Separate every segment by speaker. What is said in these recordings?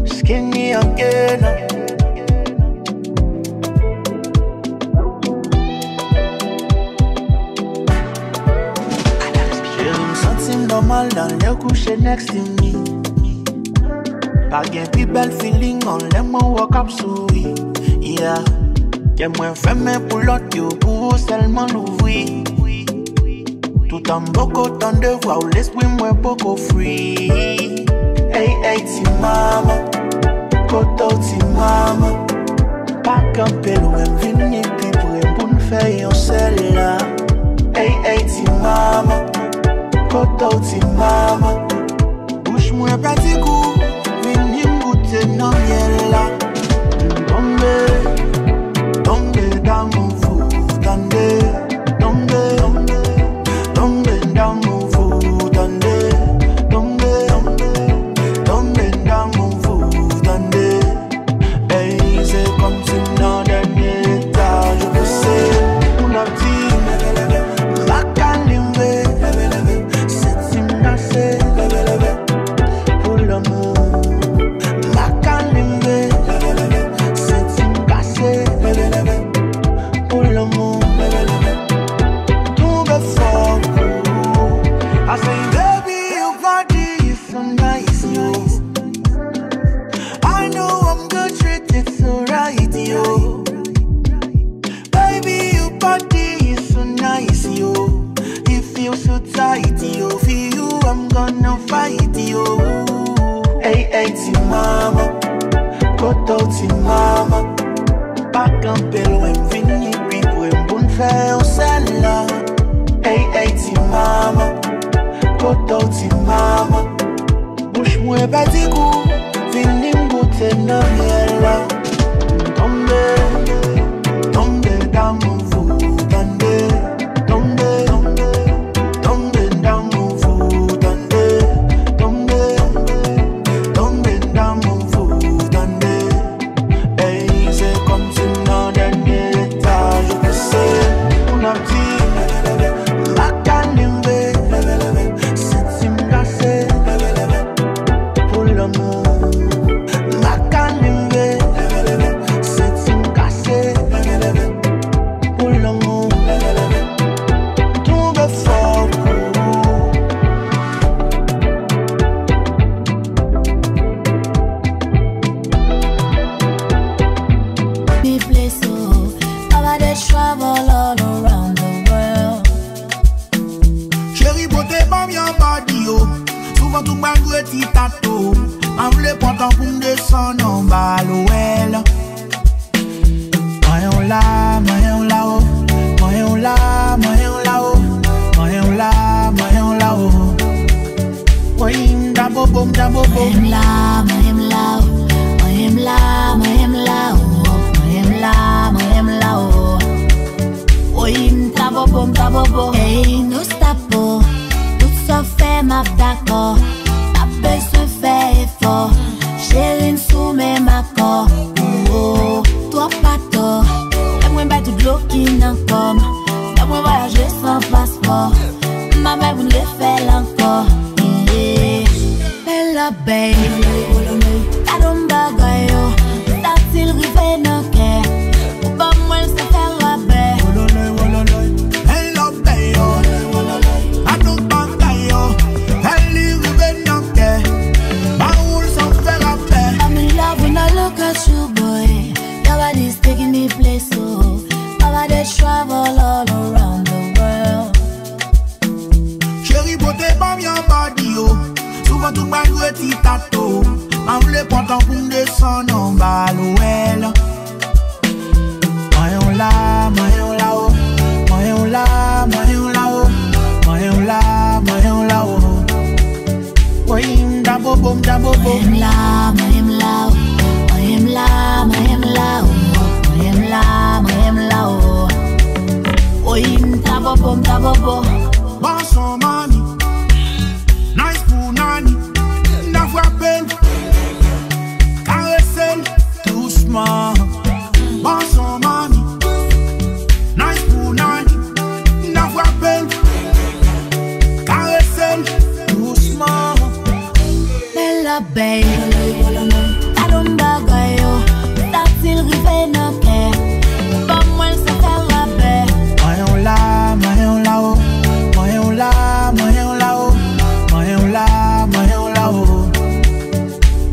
Speaker 1: Skinny again. J'ai une sentiment mal dans le coucher next to me. Pas gain plus belle feeling on l'aime walk up souris. Yeah. Y'a moins fait mais pour l'autre yo pour seulement l'ouvrir. Tout en beaucoup temps de voix où l'esprit moins beaucoup free. Hey hey ti mama, koto ti mama. Pas camper loin venir puis pour nous faire yon seul là. Hey hey ti mama, koto ti mama. Bouche moins petit goût, venir goûter non miel là. Tombe dans mon fou, tendez, tombe dans mon fou, tendez, tombe dans mon fou, tendez. Hey, c'est comme si dans le dernier étage, je sais, on a dit, ma calimbe, c'est si menacé, pour l'amour, ma calimbe, c'est si menacé, pour l'amour, tout me fort. I say, baby, your body is so nice, yo. I know I'm good treated so right, yo. Baby, your body is so nice, yo. It feels so tight, yo. For you, I'm gonna fight, yo. Hey, hey, ti mama, koto ti mama. Pas camper loin, venir puis pour me faire celle-là. Hey, hey, ti mama. Koto ti mama. Bouche moins petit goût, vini m'goûter non miel là. Tombe dans mon fou, tendez, tombe dans mon fou, tendez, tombe dans mon fou, tendez. Hey, c'est comme si dans le dernier étage, je sais, on a dit, ma calimbe. Pour l'amour, ma calimbe, c'est une cassée. Pour l'amour, tombe fort.
Speaker 2: Me play so, I dey travel all around the world.
Speaker 1: Chérie, beauté, bam, yon body, yo. Souvent tout malgré ti tato. Ma vle content pour me descendre en bas l'ouel. Moyen là, moyen là-haut. Moyen là, moyen là-haut. Moyen là, moyen là-haut. Moyen da bobo, da bobo.
Speaker 2: Moyen là, moyen là-haut. Moyen là, moyen là-haut. Moyen là, moyen là-haut. Moyen da bobo, da bobo. Hey, no stop, oh. Tout ça fait ma d'accord. Se fait effort, chérie sous mes macors. Oh, toi pas tort. J'aimerais pas tout l'eau qui n'en comme. J'aimerais voyager sans passeport. Ma mère vous le fait encore. Bella baby, t'as d'un bagayo. T'as-t-il rivé dans le cœur? Ou pas moi le faire rabais?
Speaker 1: Hello baby, t'as d'un bagayo. Elle y rivé dans le cœur.
Speaker 2: When I look at you, boy, your body's taking me places. I dey travel all around the world.
Speaker 1: Chérie, beauté, bam, yon body, yo. Souvent tout malgré ti tato. Ma vle content pour me descendre en bas l'ouel. Moyen là, moyen là-haut. Moyen là, moyen là-haut. Moyen là, moyen là-haut. Moyen da bobo, da bobo.
Speaker 2: Moyen là, moyen là-haut. Moyen là, moyen là-haut. Moyen là, moyen là-haut. Moyen da bobo, da bobo.
Speaker 1: Bon son mami, nice pour nani. N'a frappé, caressé, doucement. Bon son mami, nice pour nani. N'a frappé, caressé, doucement.
Speaker 2: la paye. T'as l'homme bagaille, t'as-t-il rivé nos quais? Pas moi, ça fait la paix.
Speaker 1: Moyen là, moyen là-haut. Moyen là, moyen là-haut. Moyen là, moyen là-haut.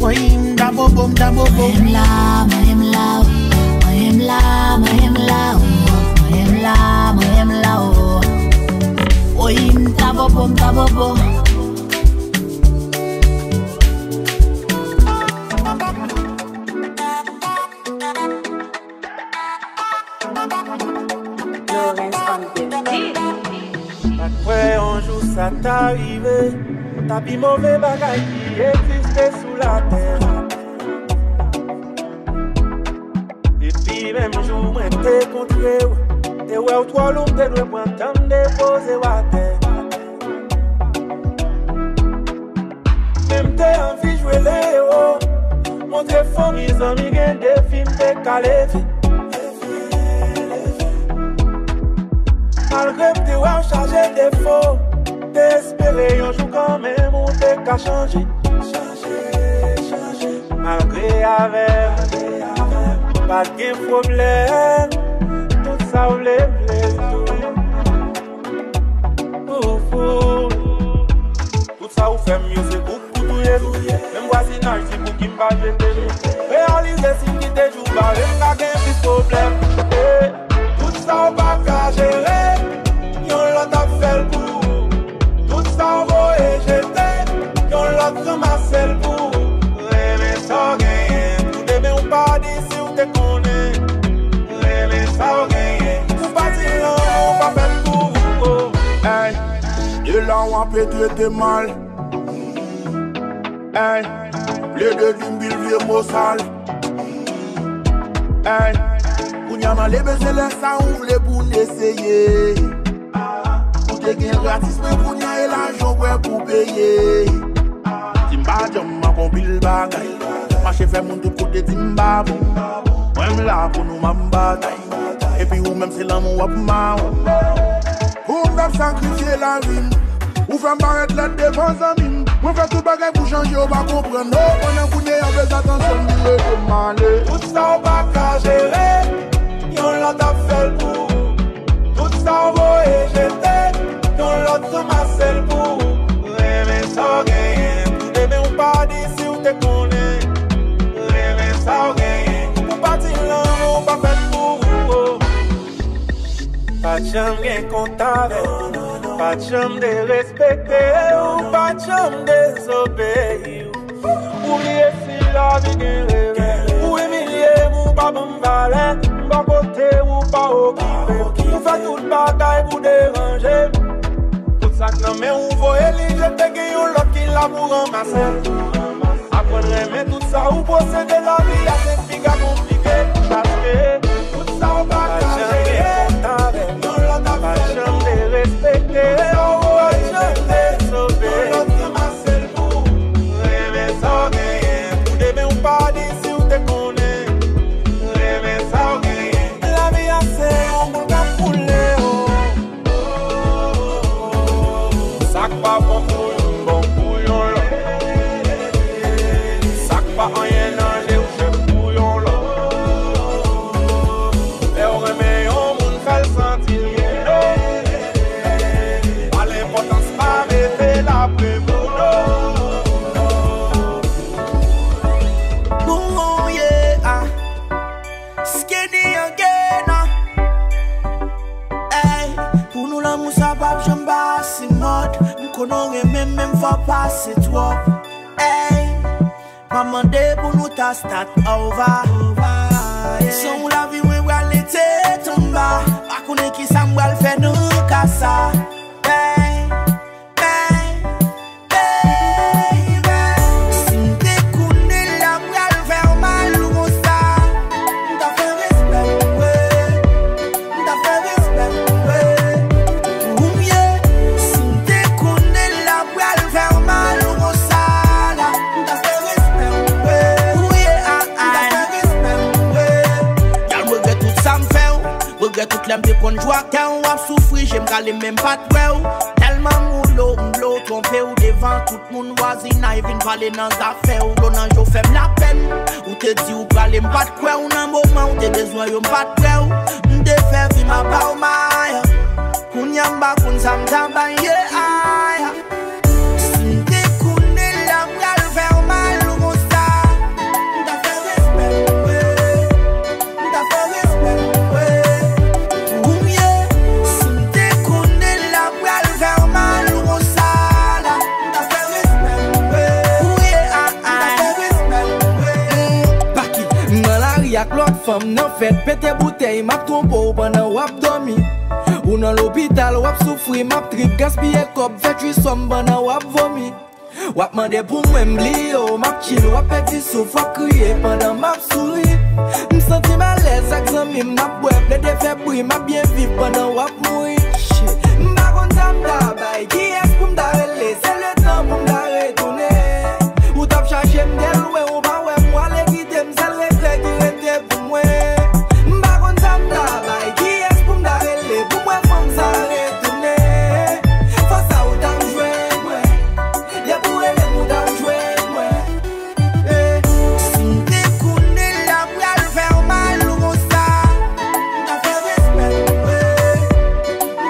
Speaker 1: Moyen d'abo-bo, d'abo-bo.
Speaker 2: Moyen là, moyen là-haut. Moyen là, moyen là-haut. Moyen là, moyen là-haut. Moyen d'abo-bo, d'abo-bo.
Speaker 3: Après un jour ça t'arrive, t'as pis mauvais bagaille qui existait sous la terre. Et puis même jour moi t'es contré, t'es ouais ou toi l'homme t'es doué pour entendre déposer à terre. Même t'es envie jouer les héros, montrer fond ils ont mis des films t'es calé. Malgré que tu as changé de faux, t'espérais un jour quand même où t'es qu'à changer. Malgré avec, pas de problème, tout ça vous lève tout ça vous fait mieux, c'est pour tout les même voisinage, c'est pour qui m'a jeté. Réaliser si qui te joue pas, même n'a qu'un petit problème. Tout ça on va qu'à gérer. Tout ça on va jeter, y'en l'autre Marcel pour rêver ça gagner. Tout demain on pas d'ici où te connais, rêver ça gagner. Tout parti là on va faire pour vous.
Speaker 4: Hey, de là on a pété mal. Hey, les deux d'une ville vieux mot sale. Hey, pour n'y avoir les baisers les ça ouvre les pour essayer. T'es gain gratis mais pour n'y aller l'argent pour payer. Timba jam ma compile bagay. Marché fait mon tout côté timba bon. Même là pour nous m'embataille. Et puis ou même c'est l'amour à ma. Ou même sacrifier la vie. Ou faire paraître la défense en mine. Ou faire tout bagay pour changer on va comprendre. Non, on a coulé avec attention de demander.
Speaker 3: Tout ça on va qu'à gérer. Y'en l'a fait pour. Tout ça on va jeter. Y'en l'autre Marcel pour rêver ça gagner. Tout demain on pas d'ici où te connais, rêver ça gagner. Pour partir là on va faire pour vous. Pas de chambre gain comptable, pas de chambre de respecter ou pas de chambre de désobéir. Oubliez si la vie gain rêve, ou humilier ou pas bon valet, pas côté ou pas occupé. Ou faire toute bataille pour déranger. Ça que non mais on voit Elie, je te gagne l'autre qui l'a pour ramasser. Apprendre mais tout ça ou posséder la vie à ces filles compliquées. Parce que tout ça on va cacher. Pas jamais de respecter. Pas jamais de sauver. L'autre Marcel pour rêver ça gagner. Pour demain ou pas d'ici où te connais. Rêver ça gagner. La vie a c'est on peut pas couler. Sac pas bon couillon là. Sac pas rien nager ou chef couillon là. Et on remet on moun fait sentir mieux. Pas l'importance pas mettre la préboule.
Speaker 1: Oh yeah, skinny again. Hey, pour nous l'amour ça va j'aime pas c'est mode. Qu'on aurait même faut passer toi. Hey, maman de pour nous ta start over. Son la vie we va l'été tomba. Pas connaît qui ça m'val faire nous casa. Hey, hey, baby. Si m'te connais la m'val faire mal ou ça. M'ta fait respect, ouais. M'ta fait respect, ouais. Ou mieux, si m'te connais la m'val faire mal ou ça. M'ta fait respect, ouais. Oui, m'ta fait respect, ouais. Y'all regrette tout ça m'fait. Regrette toute l'aime de qu'on joue quand on a souffri. J'aime caler même pas de ouais. Tellement moulot, trompé ou devant tout le monde voisin, il vient parler dans les affaires, ou l'on a fait la peine. Ou te dit ou parler, m'pas de quoi, ou dans un moment où t'es besoin, ou m'pas de quoi, ou m'de fait vivre ma baumaya. Kunyamba kun samtamba yeah. Sinte kune la bral faire mal ou ça. T'as fait respect, t'as fait respect, ou mieux. Sinte kune la bral faire mal ou ça. T'as fait respect, t'as fait respect.
Speaker 5: Paki, dans la riak l'autre femme nan fait pété bouteille m'a trompé pendant wap dormi. Ou dans l'hôpital, wap souffri, m'a trip, gaspillé cop, fait tu somme, bana wap vomi. Wap mande pour moi m'lio, m'a chill, wap petit souffle, wap crier pendant m'a souri. M'senti mal l'aise, avec zami, m'a boire, de défait bruit, m'a bien vivre pendant wap mouri. M'ba konta m'tabay, qui est pour m'darele, c'est le temps pour m'daretourner. Ou t'ap cherché m'del, ouais, ou ba ouais, moi les guider, m'sel regret qui rete pour moi. M'ba konta m'tabay, qui est pour m'darele, pour moi femme ça retourner. Faut ça ou t'en jouer, ouais. Y'a pour elle ou t'en jouer, ouais.
Speaker 1: Sinte kune la bral faire mal ou ça. T'as fait respect,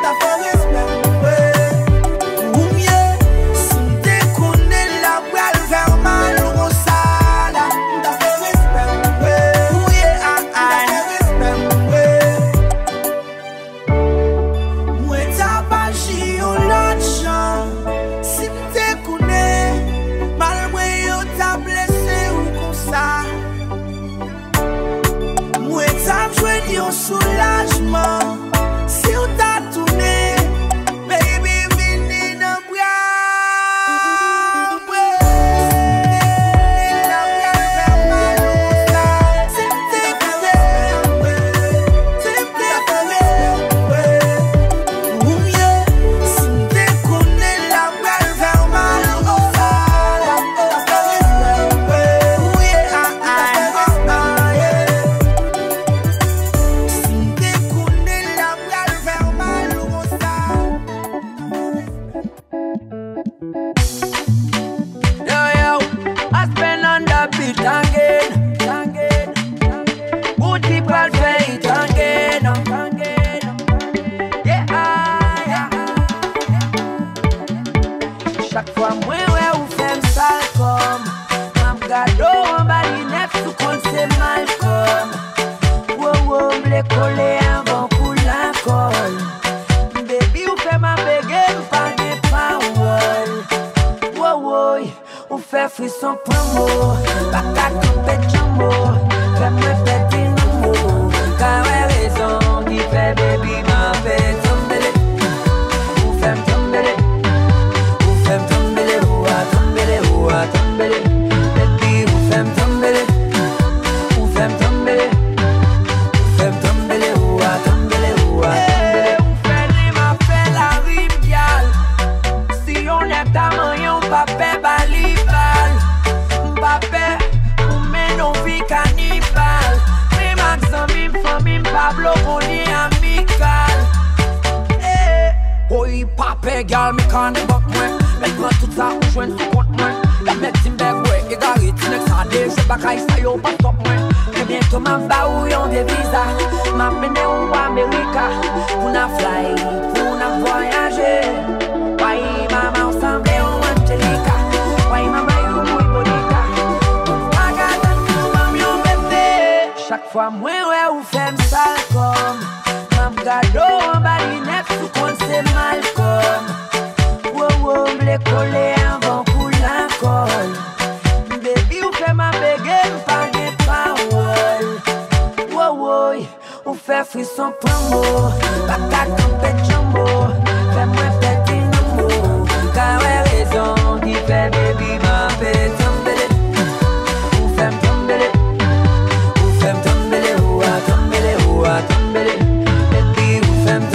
Speaker 1: t'as fait respect, ou mieux. Sinte kune la bral faire mal ou ça. T'as fait respect, t'as fait respect. Moi t'as pas chi ou l'argent. Sinte kune mal moi yo t'as blessé ou comme ça. Moi t'as joué un soulagement. Si on t'a tourné, baby, vini dans bras. La bras fait mal ou ça. C'était ou mieux. Si t'es connu, la bras fait mal ou ça.
Speaker 5: Yo, I spend on the beat again. Good people say it again. Yeah. Chaque fois, moi, ouais, ou fait sale comme. M'a gado, on va les neuf sous compte, c'est mal comme. Wow, m'le coller avant pour la colle. Baby, ou fait ma béguée, pas des paroles. Wow, ou fait frisson promo. Pas qu'à tomber de jambo. Fais-moi péter nos mots. Car ouais, raison qui fait baby, m'a fait tomber. Ou fait tomber. Ou fait tomber, ou a tomber, ou a tomber. Baby, ou fait tomber. Ou fait tomber. Ou fait tomber, ou a tomber, ou a tomber. Ou fait rime, a fait la rime, gal. Si on est à manger, on va faire balibal. M'pape, ou men on vit cannibal. Mais Maxim, famille, Pablo, on est amical. Oh, il pape, gal, me can't buck moi. Mets-moi tout ça, ou joint sous compte moi. La médecine beg, ouais, égarite, next à des, je pas qu'à ça, yo, pas stop moi. Et bientôt, ma ba ou yon des visa. Ma mène ou America. Pour na fly, pour na voyager. Why, maman, ensemble, on Angelica. Why, maman, you muy bonita. Chaque fois, moi, ouais, ou fait m'sale comme. M'a gado, on va les neuf sous compte, c'est mal comme. Wow, m'le coller avant pour la colle. Baby, ou fait ma béguée, pas des paroles. Wow, ou fait frisson promo. Pas qu'à tomber de jambo. Fais-moi péter nos mots. Car ouais, raison qui fait baby, m'a fait tomber. Ou fait tomber. Ou fait tomber, ou a tomber, ou a tomber. Baby, ou fait tomber.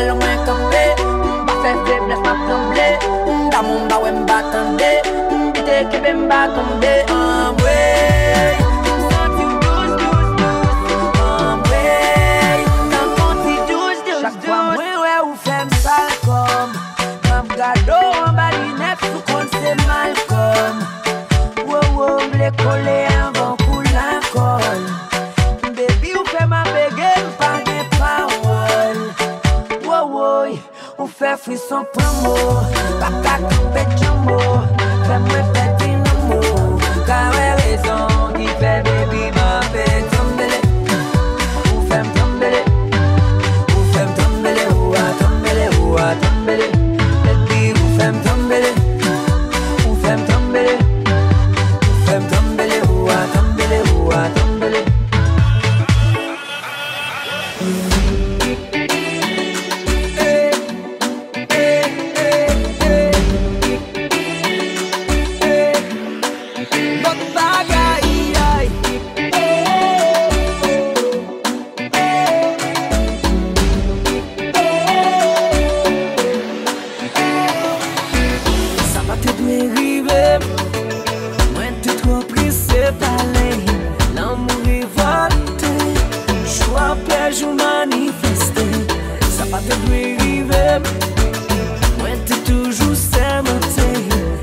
Speaker 5: belle moins campé. Pas fait faiblesse, pas trembler. Dans mon bas, ouais, m'ba tendé. T'es que m'ba tombé. Ouais. Senti douce, douce, douce. Ouais. Dans mon petit douce, douce, douce. Chaque fois, moi, ouais, ou femme sale comme. M'ab gado, en bas du neuf, sous compte c'est mal comme. Wow, wow, m'blé collé avant coup la colle. Baby, ou fait ma bégueule, pas des paroles. Wow, wow, on fait frisson promo. Pas qu'à couper de jumbo. Fais-moi péter une amour. Car ouais, raison qui fait baby m'a fait tomber. Ou fait m'tomber. Ou fait m'tomber. Ou a tomber. Ou a tomber. Baby, ou fait m'tomber. Ou fait m'tomber. Ou fait m'tomber. Ou a tomber. Ou a tomber.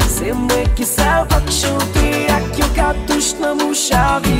Speaker 6: C'est moi qui savais chanter à qui on cartouche dans mon chariot.